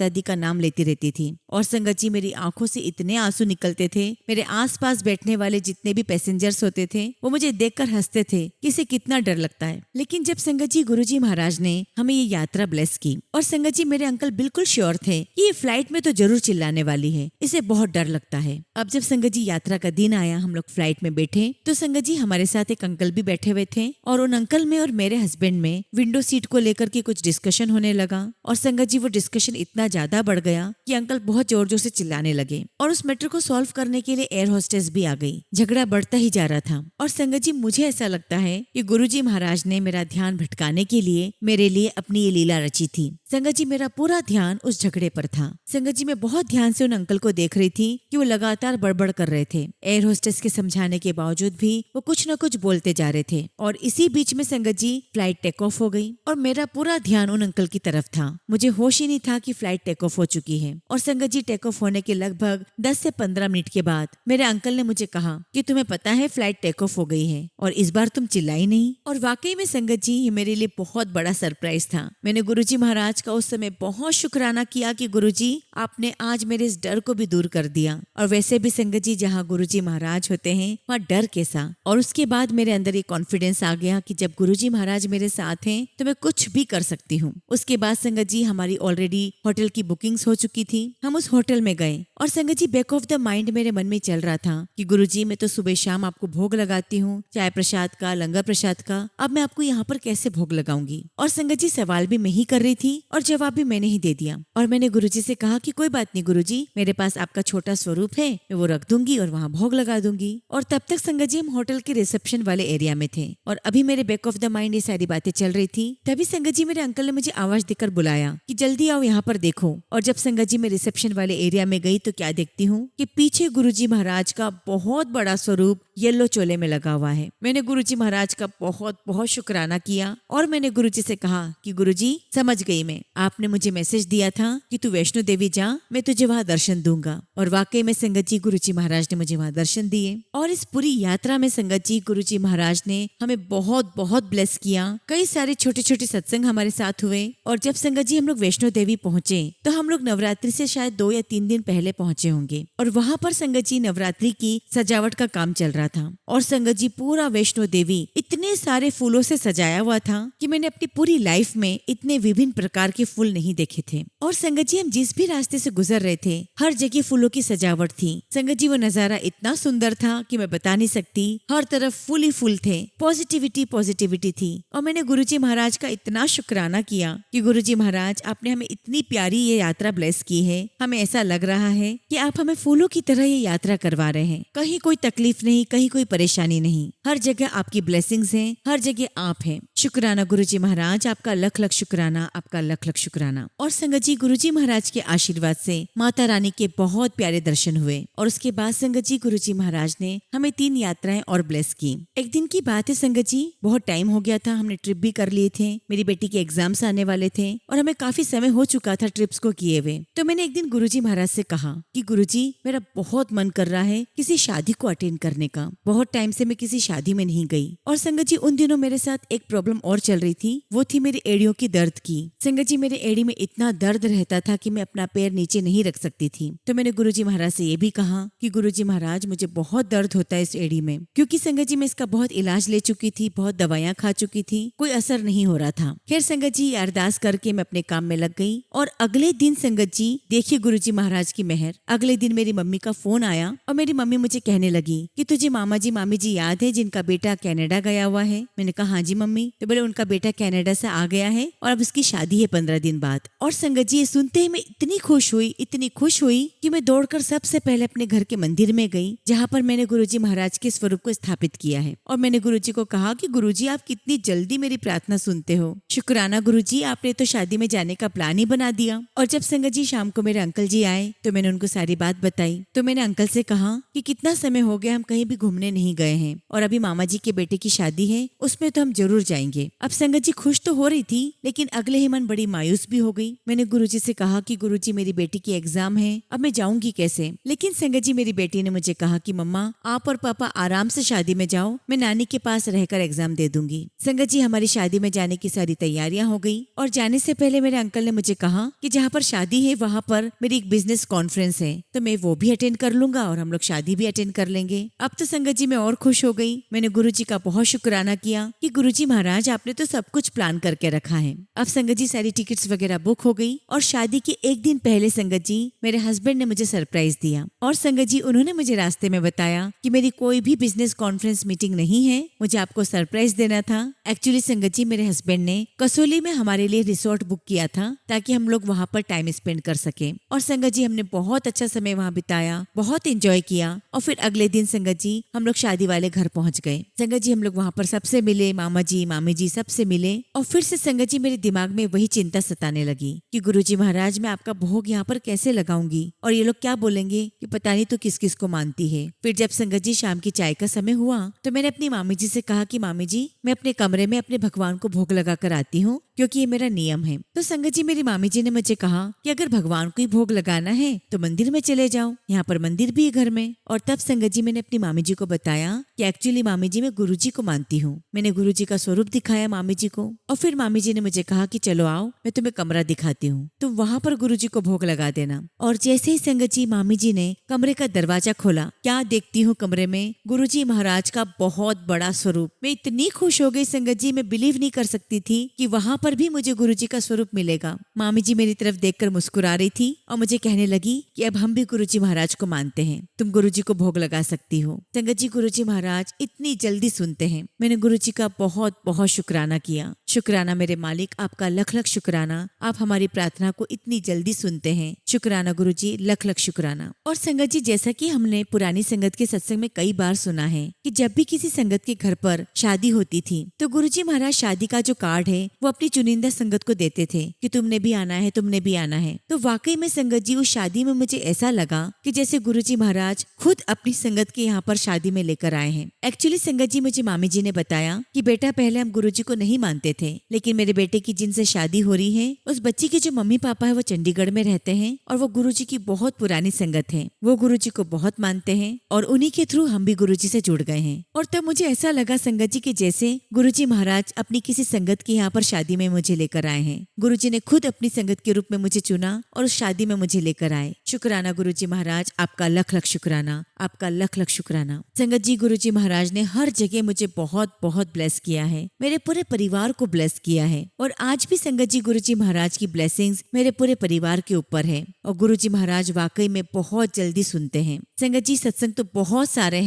दी का नाम लेती रहती थी। और संगत जी मेरी आंखों से इतने आंसू निकलते थे। मेरे आसपास बैठने वाले जितने भी पैसेंजर्स होते थे वो मुझे देखकर हंसते थे कि इसे कितना डर लगता है। लेकिन जब संगत जी गुरुजी महाराज ने हमें ये यात्रा ब्लेस की, और संगत जी मेरे अंकल बिल्कुल श्योर थे कि ये फ्लाइट में तो जरूर चिल्लाने वाली है, इसे बहुत डर लगता है। अब जब संगत जी यात्रा का दिन आया, हम लोग फ्लाइट में बैठे तो संगत जी हमारे साथ एक अंकल भी बैठे हुए थे और उन अंकल में और मेरे हस्बैंड में विंडो सीट को लेकर के कुछ डिस्कशन होने लगा। और संगत जी वो डिस्कशन इतना ज्यादा बढ़ गया कि अंकल बहुत जोर जोर से चिल्लाने लगे और उस मैटर को सॉल्व करने के लिए एयर होस्टेस भी आ गई। झगड़ा बढ़ता ही जा रहा था और संगत जी मुझे ऐसा लगता है कि गुरुजी महाराज ने मेरा ध्यान भटकाने के लिए मेरे लिए अपनी ये लीला रची थी। संगत जी मेरा पूरा ध्यान उस झगड़े पर था। संगत जी मैं बहुत ध्यान से उन अंकल को देख रही थी कि वो लगातार बड़बड़ कर रहे थे। एयर होस्टेस के समझाने के बावजूद भी वो कुछ न कुछ बोलते जा रहे थे और इसी बीच में संगत जी फ्लाइट टेक ऑफ हो गई और मेरा पूरा ध्यान उन अंकल की तरफ था। मुझे होश ही नहीं था कि फ्लाइट टेक ऑफ हो चुकी है। और संगत जी टेक ऑफ होने के लगभग 10 से 15 मिनट के बाद मेरे अंकल ने मुझे कहा कि तुम्हें पता है फ्लाइट टेक ऑफ हो गई है और इस बार तुम चिल्लाई नहीं। और वाकई में संगत जी ये मेरे लिए बहुत बड़ा सरप्राइज था। मैंने गुरुजी महाराज का उस समय बहुत शुक्राना किया कि गुरुजी आपने आज मेरे इस डर को भी दूर कर दिया। और वैसे भी संगत जी जहाँ गुरुजी महाराज होते हैं वहाँ डर कैसा। और उसके बाद मेरे अंदर ये कॉन्फिडेंस आ गया कि जब गुरुजी महाराज मेरे साथ हैं तो मैं कुछ भी कर सकती हूँ। उसके बाद संगत जी हमारी ऑलरेडी होटल की बुकिंग्स हो चुकी थी। हम उस होटल में गए और संगत जी बैक ऑफ द माइंड मेरे मन में चल रहा था कि गुरुजी मैं तो सुबह शाम आपको भोग लगाती हूँ, चाय प्रसाद का, लंगर प्रसाद का, अब मैं आपको यहाँ पर कैसे भोग लगाऊंगी। और संगत जी सवाल भी मैं ही कर रही थी और जवाब भी मैंने ही दे दिया। और मैंने गुरुजी से कहा कि कोई बात नहीं गुरुजी, मेरे पास आपका छोटा स्वरूप है, मैं वो रख दूंगी और वहाँ भोग लगा दूंगी। और तब तक संगत जी हम होटल के रिसेप्शन वाले एरिया में थे और अभी मेरे बैक ऑफ द माइंड ये सारी बातें चल रही थी। तभी संगत जी मेरे अंकल ने मुझे आवाज देकर बुलाया कि जल्दी आओ यहाँ पर देखो। और जब संगत जी मैं रिसेप्शन वाले एरिया में गई तो क्या देखती हूँ कि पीछे गुरुजी महाराज का बहुत बड़ा स्वरूप येलो चोले में लगा हुआ है। मैंने गुरुजी महाराज का बहुत बहुत शुक्राना किया और मैंने गुरुजी से कहा कि गुरुजी समझ गई मैं, आपने मुझे मैसेज दिया था कि तू वैष्णो देवी जा, मैं तुझे वहाँ दर्शन दूंगा। और वाकई में संगत जी गुरुजी महाराज ने मुझे वहाँ दर्शन दिए। और इस पूरी यात्रा में संगत जी गुरुजी महाराज ने हमें बहुत बहुत ब्लेस किया। कई सारे छोटे छोटे सत्संग हमारे साथ हुए। और जब संगत जी हम लोग वैष्णो देवी पहुंचे तो हम लोग नवरात्रि से शायद 2 या 3 दिन पहले पहुंचे होंगे और वहाँ पर संगत जी नवरात्रि की सजावट का काम चल रहा था। और संगत जी पूरा वैष्णो देवी इतने सारे फूलों से सजाया हुआ था कि मैंने अपनी पूरी लाइफ में इतने विभिन्न प्रकार के फूल नहीं देखे थे। और संगत जी हम जिस भी रास्ते से गुजर रहे थे हर जगह फूलों की सजावट थी। संगत जी वो नजारा इतना सुंदर था कि मैं बता नहीं सकती। हर तरफ फूल ही फूल थे, पॉजिटिविटी पॉजिटिविटी थी। और मैंने गुरुजी महाराज का इतना शुक्राना किया कि गुरुजी महाराज आपने हमें इतनी प्यारी ये यात्रा ब्लेस की है। हमें ऐसा लग रहा है कि आप हमें फूलों की तरह ये यात्रा करवा रहे हैं। कहीं कोई तकलीफ नहीं, कहीं कोई परेशानी नहीं, हर जगह आपकी ब्लेसिंग्स हैं, हर जगह आप हैं। शुक्राना गुरुजी महाराज, आपका लख लख शुक्राना, आपका लख लख शुक्राना। और संगत जी गुरुजी महाराज के आशीर्वाद से माता रानी के बहुत प्यारे दर्शन हुए। और उसके बाद संगत जी गुरुजी महाराज ने हमें 3 यात्राएं और ब्लेस की। एक दिन की बात है संगत जी, बहुत टाइम हो गया था, हमने ट्रिप भी कर लिए थे, मेरी बेटी के एग्जाम्स आने वाले थे और हमें काफी समय हो चुका था ट्रिप्स को किए हुए। तो मैंने एक दिन गुरुजी महाराज से कहा कि गुरुजी मेरा बहुत मन कर रहा है किसी शादी को अटेंड करने का, बहुत टाइम से मैं किसी शादी में नहीं गई। और संगत जी उन दिनों मेरे साथ एक प्रॉब्लम और चल रही थी, वो थी मेरी एड़ियों की दर्द की। संगत जी मेरे एड़ी में इतना दर्द रहता था कि मैं अपना पैर नीचे नहीं रख सकती थी। तो मैंने गुरुजी महाराज से ये भी कहा कि गुरुजी महाराज मुझे बहुत दर्द होता है इस एड़ी में, क्योंकि संगत जी मैं इसका बहुत इलाज ले चुकी थी, बहुत दवाइयाँ खा चुकी थी, कोई असर नहीं हो रहा था। खैर संगत जी अरदास करके मैं अपने काम में लग गई। और अगले दिन संगत जी देखिए गुरुजी महाराज की मेहर, अगले दिन मेरी मम्मी का फोन आया और मेरी मम्मी मुझे कहने लगी कि तुझे मामा जी मामी जी याद है जिनका बेटा कनाडा गया हुआ है। मैंने कहा हाँ जी मम्मी। तो बोले उनका बेटा कनाडा से आ गया है और अब उसकी शादी है 15 दिन बाद। और संगत जी ये सुनते ही मैं इतनी खुश हुई, इतनी खुश हुई कि मैं दौड़कर सबसे पहले अपने घर के मंदिर में गई जहाँ पर मैंने गुरुजी महाराज के स्वरूप को स्थापित किया है। और मैंने गुरुजी को कहा कि गुरुजी आप कितनी जल्दी मेरी प्रार्थना सुनते हो, शुक्राना गुरुजी, आपने तो शादी में जाने का प्लान ही बना दिया। और जब संगत जी शाम को मेरे अंकल जी आए तो मैंने उनको सारी बात बताई। तो मैंने अंकल से कहा कि कितना समय हो गया हम कहीं भी घूमने नहीं गए हैं और अभी मामा जी के बेटे की शादी है, उसमें तो हम जरूर जाएंगे। अब संगत जी खुश तो हो रही थी लेकिन अगले ही मन बड़ी मायूस भी हो गई। मैंने गुरुजी से कहा कि गुरुजी मेरी बेटी की एग्जाम है, अब मैं जाऊंगी कैसे। लेकिन संगत जी मेरी बेटी ने मुझे कहा कि मम्मा आप और पापा आराम से शादी में जाओ, मैं नानी के पास रहकर एग्जाम दे दूंगी। संगत जी हमारी शादी में जाने की सारी तैयारियां हो गई और जाने से पहले मेरे अंकल ने मुझे कहा कि जहाँ पर शादी है वहाँ पर मेरी एक बिजनेस कॉन्फ्रेंस है, तो मैं वो भी अटेंड कर लूंगा और हम लोग शादी भी अटेंड कर लेंगे। अब तो संगत जी मैं और खुश हो गई। मैंने गुरुजी का बहुत शुक्राना किया कि गुरुजी महाराज आपने तो सब कुछ प्लान करके रखा है। अब संगत जी सारी टिकट्स वगैरह बुक हो गई और शादी के एक दिन पहले संगत जी मेरे हस्बैंड ने मुझे सरप्राइज दिया। और संगत जी उन्होंने मुझे रास्ते में बताया कि मेरी कोई भी बिजनेस कॉन्फ्रेंस मीटिंग नहीं है, मुझे आपको सरप्राइज देना था। एक्चुअली संगत जी मेरे हस्बैंड ने कसोली में हमारे लिए रिसोर्ट बुक किया था ताकि हम लोग वहाँ पर टाइम स्पेंड कर सके। और संगत जी हमने बहुत अच्छा समय वहाँ बिताया, बहुत एंजॉय किया। और फिर अगले दिन संगत जी हम लोग शादी वाले घर पहुँच गए। संगत जी हम लोग वहाँ पर सबसे मिले, मामा जी मामी जी सबसे मिले। और फिर से संगत जी मेरे दिमाग में वही चिंता सताने लगी कि गुरुजी महाराज मैं आपका भोग यहाँ पर कैसे लगाऊंगी और ये लोग क्या बोलेंगे कि पता नहीं तो किस किस को मानती है। फिर जब संगत जी शाम की चाय का समय हुआ तो मैंने अपनी मामी जी से कहा कि मामी जी मैं अपने कमरे में अपने भगवान को भोग लगा कर आती हूँ क्योंकि ये मेरा नियम है। तो संगत जी मेरी मामी जी ने मुझे कहा कि अगर भगवान को ही भोग लगाना है तो मंदिर में चले जाओ, यहाँ पर मंदिर भी है घर में। और तब संगत जी मैंने अपनी मामी जी को बताया कि एक्चुअली मामी जी मैं गुरुजी को मानती हूँ। मैंने गुरुजी का स्वरूप दिखाया मामी जी को और फिर मामी जी ने मुझे कहा कि चलो आओ मैं तुम्हें कमरा दिखाती हूँ, तुम वहाँ पर गुरुजी को भोग लगा देना। और जैसे ही संगत जी मामी जी ने कमरे का दरवाजा खोला, क्या देखती हूँ कमरे में गुरुजी महाराज का बहुत बड़ा स्वरूप। मैं इतनी खुश हो गई संगत जी, मैं बिलीव नहीं कर सकती थी कि वहाँ पर भी मुझे गुरुजी का स्वरूप मिलेगा। मामी जी मेरी तरफ देखकर मुस्कुरा रही थी और मुझे कहने लगी कि अब हम भी गुरुजी महाराज को मानते हैं, तुम गुरुजी को भोग लगा सकती हो। संगत जी गुरुजी महाराज इतनी जल्दी सुनते हैं। मैंने गुरुजी का बहुत बहुत शुक्राना किया। शुक्राना मेरे मालिक, आपका लख लख शुक्राना, आप हमारी प्रार्थना को इतनी जल्दी सुनते हैं। शुक्राना गुरुजी, लख लख शुक्राना। और संगत जी जैसा कि हमने पुरानी संगत के सत्संग में कई बार सुना है कि जब भी किसी संगत के घर पर शादी होती थी तो गुरुजी महाराज शादी का जो कार्ड है वो अपनी चुनिंदा संगत को देते थे कि तुमने भी आना है, तुमने भी आना है। तो वाकई में संगत जी उस शादी में मुझे ऐसा लगा कि जैसे गुरुजी महाराज खुद अपनी संगत के यहाँ पर शादी में लेकर आए हैं। एक्चुअली संगत जी मुझे मामी जी ने बताया कि बेटा पहले हम गुरुजी को नहीं मानते थे, लेकिन मेरे बेटे की जिनसे शादी हो रही है उस बच्ची के जो मम्मी पापा है वो चंडीगढ़ में रहते हैं और वो गुरुजी की बहुत पुरानी संगत है, वो गुरुजी को बहुत मानते हैं और उन्हीं के थ्रू हम भी गुरुजी से जुड़ गए हैं। और तब मुझे ऐसा लगा संगत जी कि जैसे गुरुजी महाराज अपनी किसी संगत के यहाँ पर शादी में मुझे लेकर आए हैं। गुरुजी ने खुद अपनी संगत के रूप में मुझे चुना और उस शादी में मुझे लेकर आए। शुक्राना गुरुजी महाराज, आपका लख लख शुक्राना, आपका लख लख शुक्राना। संगत जी गुरुजी महाराज ने हर जगह मुझे बहुत बहुत ब्लेस किया है, मेरे पूरे परिवार को ब्लेस किया है और आज भी संगत जी गुरुजी महाराज की ब्लेसिंग्स मेरे पूरे परिवार के ऊपर है। और गुरुजी महाराज वाकई में बहुत जल्दी सुनते हैं। संगत जी सत्संग तो बहुत सारे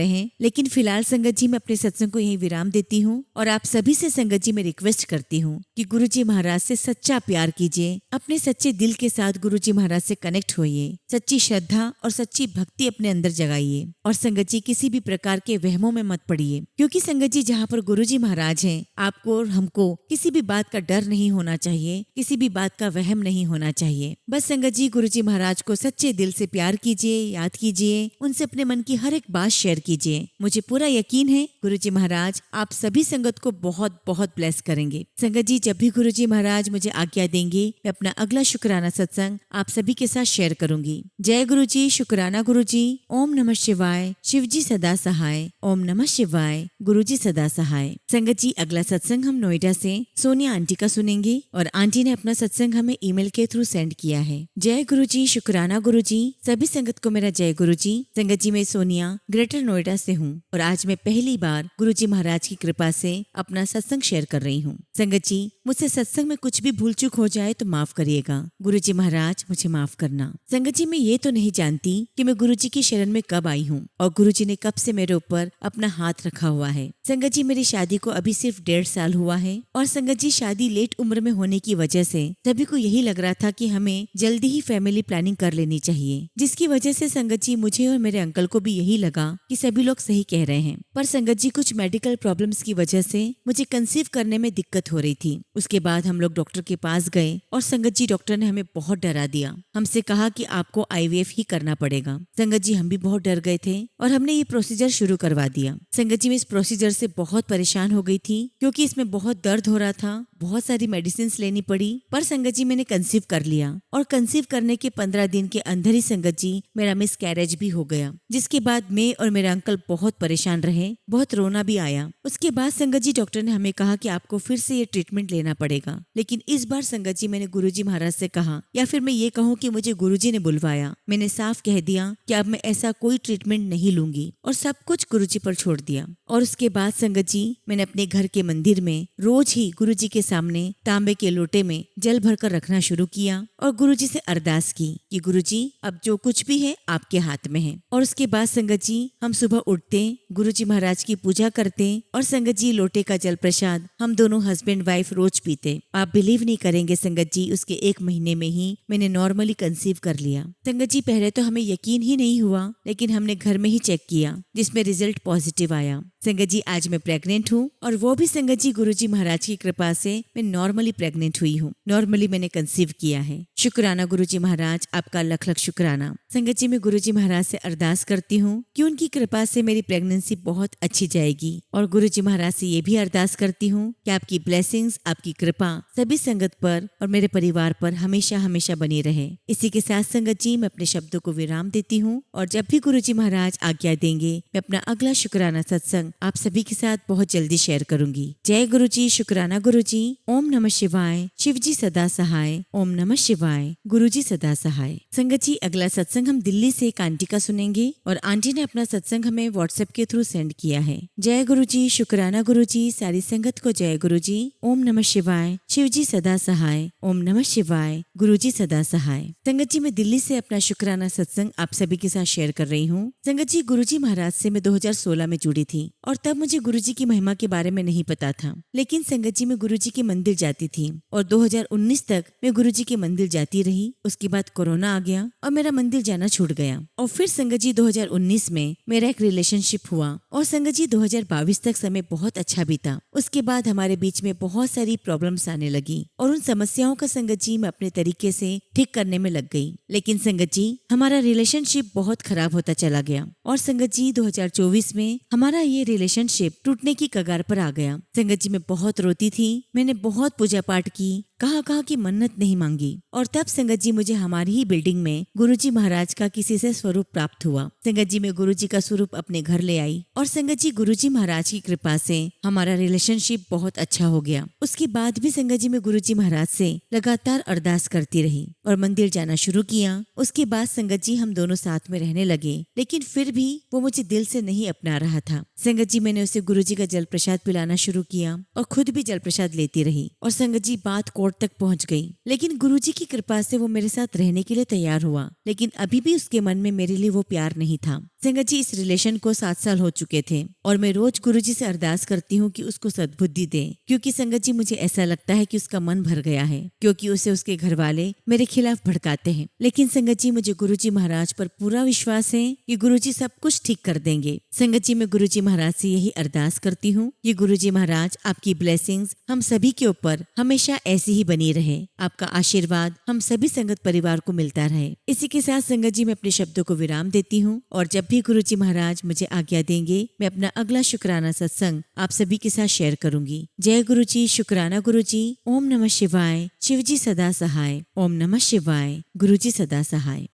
हैं, लेकिन फिलहाल संगत जी मैं अपने सत्संग को यही विराम देती हूँ और आप सभी से संगत जी मैं रिक्वेस्ट करती हूँ कि गुरुजी महाराज से सच्चा प्यार कीजिए, अपने सच्चे दिल के साथ गुरुजी महाराज से कनेक्ट होइए, सच्ची श्रद्धा और सच्ची भक्ति अपने अंदर जगाइए और संगत जी किसी भी प्रकार के वहमों में मत पड़िए, क्योंकि संगत जी जहाँ पर गुरुजी महाराज हैं आपको और हमको किसी भी बात का डर नहीं होना चाहिए, किसी भी बात का वहम नहीं होना चाहिए। बस संगत जी गुरुजी महाराज को सच्चे दिल से प्यार कीजिए, याद कीजिए, उनसे अपने मन की हर एक बात शेयर कीजिए। मुझे पूरा यकीन है गुरुजी महाराज आप सभी संगत को बहुत बहुत ब्लेस करेंगे। संगत जी जब भी गुरुजी महाराज मुझे आज्ञा देंगे मैं अपना अगला शुक्राना सत्संग आप सभी के साथ शेयर करूंगी। जय गुरुजी, शुक्राना गुरुजी। ओम नमः शिवाय, शिवजी सदा सहाय। ओम नमः शिवाय, गुरुजी सदा सहाय। संगत जी अगला सत्संग हम नोएडा से सोनिया आंटी का सुनेंगे और आंटी ने अपना सत्संग हमें ईमेल के थ्रू सेंड किया है। जय गुरुजी, शुक्राना गुरुजी। सभी संगत को मेरा जय गुरुजी। संगत जी मैं सोनिया ग्रेटर नोएडा से हूँ और आज मैं पहली बार गुरुजी महाराज की कृपा से अपना सत्संग शेयर कर रही हूँ। संगत जी मुझसे सत्संग में कुछ भी भूल चूक हो जाए तो माफ करिएगा। गुरुजी महाराज मुझे माफ करना। संगत जी मैं ये तो नहीं जानती कि मैं गुरुजी की शरण में कब आई हूँ और गुरुजी ने कब से मेरे ऊपर अपना हाथ रखा हुआ है। संगत जी मेरी शादी को अभी सिर्फ 1.5 साल हुआ है और संगत जी शादी लेट उम्र में होने की वजह से सभी को यही लग रहा था कि हमें जल्दी ही फैमिली प्लानिंग कर लेनी चाहिए, जिसकी वजह से संगत जी मुझे और मेरे अंकल को भी यही लगा कि सभी लोग सही कह रहे हैं। पर संगत जी कुछ मेडिकल प्रॉब्लम्स की वजह से मुझे कंसीव करने में दिक्कत हो रही थी। उसके बाद हम लोग डॉक्टर के पास गए और संगत जी डॉक्टर ने हमें बहुत डरा दिया। हमसे कहा कि आपको IVF ही करना पड़ेगा। संगत जी हम भी बहुत डर गए थे और हमने ये प्रोसीजर शुरू करवा दिया। संगत जी मैं इस प्रोसीजर से बहुत परेशान हो गई थी क्योंकि इसमें बहुत दर्द हो रहा था, बहुत सारी मेडिसिन लेनी पड़ी। पर संगत जी मैंने कंसीव कर लिया और कंसीव करने के 15 दिन के अंदर ही संगत जी मेरा मिस कैरेज भी हो गया, जिसके बाद मैं और मेरे अंकल बहुत परेशान रहे, बहुत रोना भी आया। उसके बाद संगत जी डॉक्टर ने हमें कहा कि आपको फिर से ये ट्रीटमेंट लेना पड़ेगा। लेकिन इस बार संगत जी मैंने गुरुजी महाराज से कहा, या फिर मैं ये कहूँ कि मुझे गुरुजी ने बुलवाया। मैंने साफ कह दिया कि अब मैं ऐसा कोई ट्रीटमेंट नहीं लूंगी और सब कुछ गुरुजी पर छोड़ दिया। और उसके बाद संगत जी मैंने अपने घर के मंदिर में रोज ही गुरुजी के सामने तांबे के लोटे में जल भरकर रखना शुरू किया और गुरुजी से अरदास की कि गुरुजी अब जो कुछ भी है आपके हाथ में है। और उसके बाद संगत जी हम सुबह उठते, गुरुजी महाराज की पूजा करते और संगत जी लोटे का जल प्रसाद हम दोनों हस्बैंड वाइफ रोज पीते। आप बिलीव नहीं करेंगे संगत जी, उसके 1 महीने में ही मैंने नॉर्मली कंसीव कर लिया। संगत जी पहले तो हमें यकीन ही नहीं हुआ, लेकिन हमने घर में ही चेक किया जिसमें रिजल्ट पॉजिटिव आया। संगत जी आज मैं प्रेग्नेंट हूँ और वो भी संगत जी गुरुजी महाराज की कृपा से मैं नॉर्मली प्रेग्नेंट हुई हूँ। नॉर्मली मैंने कंसीव किया है। शुक्राना गुरुजी महाराज, आपका लख लख शुक्राना। संगत जी मैं गुरुजी महाराज से अरदास करती हूँ कि उनकी कृपा से मेरी प्रेगनेंसी बहुत अच्छी जाएगी और गुरुजी महाराज से ये भी अरदास करती हूँ कि आपकी ब्लेसिंग्स, आपकी कृपा सभी संगत पर और मेरे परिवार पर हमेशा हमेशा बनी रहे। इसी के साथ संगत जी मैं अपने शब्दों को विराम देती हूँ और जब भी गुरुजी महाराज आज्ञा देंगे मैं अपना अगला शुक्राना सत्संग आप सभी के साथ बहुत जल्दी शेयर करूंगी। जय गुरुजी, शुक्राना गुरुजी। ओम नमः शिवाय। शिवजी सदा सहाय। ओम नमः शिवाय। गुरुजी सदा सहाय। संगत जी अगला सत्संग हम दिल्ली से एक आंटी का सुनेंगे और आंटी ने अपना सत्संग हमें व्हाट्सएप के थ्रू सेंड किया है। जय गुरुजी, शुक्राना गुरुजी। सारी संगत को जय गुरुजी। ओम नमः शिवाय। शिवजी सदा सहाय। ओम नमः शिवाय। गुरुजी सदा सहाय। संगत जी मैं दिल्ली से अपना शुक्राना सत्संग आप सभी के साथ शेयर कर रही हूँ। संगत जी गुरुजी महाराज से मैं 2016 में जुड़ी थी और तब मुझे गुरुजी की महिमा के बारे में नहीं पता था, लेकिन संगत जी मैं गुरुजी के मंदिर जाती थी और 2019 तक मैं गुरुजी के मंदिर जाती रही। उसके बाद कोरोना आ गया और मेरा मंदिर जाना छूट गया और फिर संगत जी 2019 में मेरा एक रिलेशनशिप हुआ और संगत जी 2022 तक समय बहुत अच्छा बीता। उसके बाद हमारे बीच में बहुत सारी प्रॉब्लम्स आने लगी और उन समस्याओं का संगत जी मैं अपने तरीके से ठीक करने में लग गई, लेकिन संगत जी हमारा रिलेशनशिप बहुत खराब होता चला गया और संगत जी 2024 में हमारा ये रिलेशनशिप टूटने की कगार पर आ गया। संगत जी मैं बहुत रोती थी, मैंने बहुत पूजा पाठ की, कहा की मन्नत नहीं मांगी और तब संगत जी मुझे हमारी ही बिल्डिंग में गुरुजी महाराज का किसी से स्वरूप प्राप्त हुआ। संगत जी मैं गुरुजी का स्वरूप अपने घर ले आई और संगत जी गुरुजी महाराज की कृपा से हमारा रिलेशनशिप बहुत अच्छा हो गया। उसके बाद भी संगत जी मैं गुरुजी महाराज से लगातार अरदास करती रही और मंदिर जाना शुरू किया। उसके बाद संगत जी हम दोनों साथ में रहने लगे, लेकिन फिर भी वो मुझे दिल से नहीं अपना रहा था। संगत जी मैंने उसे गुरुजी का जल प्रसाद पिलाना शुरू किया और खुद भी जल प्रसाद लेती रही और संगत जी बात कोर्ट तक पहुंच गई, लेकिन गुरुजी की कृपा से वो मेरे साथ रहने के लिए तैयार हुआ, लेकिन अभी भी उसके मन में मेरे लिए वो प्यार नहीं था। संगत जी इस रिलेशन को 7 साल हो चुके थे और मैं रोज गुरुजी से अरदास करती हूँ कि उसको सद्बुद्धि दे, क्योंकि संगत जी मुझे ऐसा लगता है कि उसका मन भर गया है, क्योंकि उसे उसके घर वाले मेरे खिलाफ भड़काते हैं। लेकिन संगत जी मुझे गुरुजी महाराज पर पूरा विश्वास है कि गुरुजी सब कुछ ठीक कर देंगे। संगत जी मैं गुरुजी महाराज से यही अरदास करती हूँ कि गुरुजी महाराज आपकी ब्लेसिंग्स हम सभी के ऊपर हमेशा ऐसी ही बनी रहे, आपका आशीर्वाद हम सभी संगत परिवार को मिलता रहे। इसी के साथ संगत जी मैं अपने शब्दों को विराम देती हूँ और जब भी गुरुजी महाराज मुझे आज्ञा देंगे मैं अपना अगला शुक्राना सत्संग आप सभी के साथ शेयर करूंगी। जय गुरुजी, शुक्राना गुरुजी। ओम नमः शिवाय। शिवजी सदा सहाय। ओम नमः शिवाय। गुरुजी सदा सहाय।